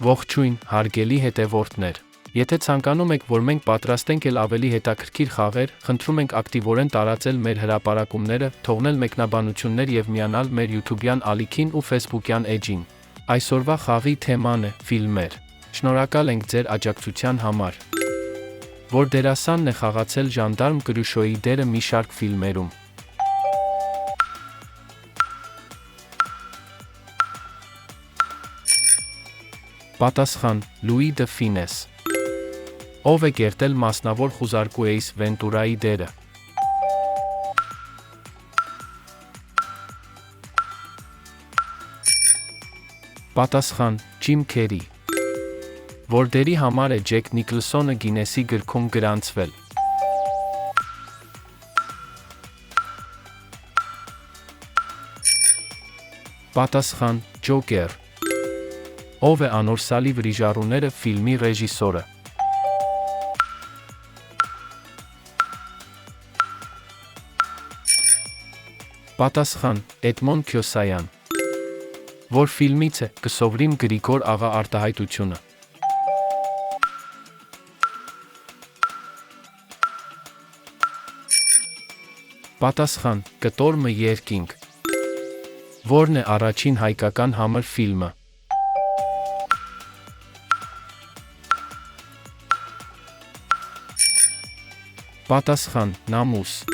Ողջույն, հարգելի հետևորդներ։ Եթե ցանկանում եք, որ մենք պատրաստենք ավելի հետաքրքիր խաղեր, խնդրում ենք ակտիվորեն տարածել մեր հրապարակումները, թողնել մեկնաբանություններ եւ միանալ մեր YouTube-յան ալիքին ու Facebook-յան էջին։ Այսօրվա խաղի թեման է ֆիլմեր։ Շնորհակալ ենք ձեր աջակցության համար։ Որ դերասանն է խաղացել ժանդարմ Կրուշոյի դերը մի շարք ֆիլմերում։ Պատասխան՝ Լուի դը Ֆինես։ Ով է կերտել մասնավոր խուզարկու Էյս Վենտուրայի դերը։ Պատասխան՝ Ջիմ Քերի։ Որ դերի համար է Ջեք Նիկլսոնը Գինեսի գրքում գրանցվել։ Պատասխան՝ Ջոկեր։ Ով է Անորսալի վրիժառուները ֆիլմի ռեժիսորը։ Պատասխան՝ Էդմոն Քյոսայան։ Որ ֆիլմից է «Կսովրիմ Գրիգոր աղա» արտահայտությունը։ Պատասխան՝ Կտոր Մ երկինք։ Որն է առաջին հայկական համր ֆիլմը։ Պատասխան՝ Նամուս։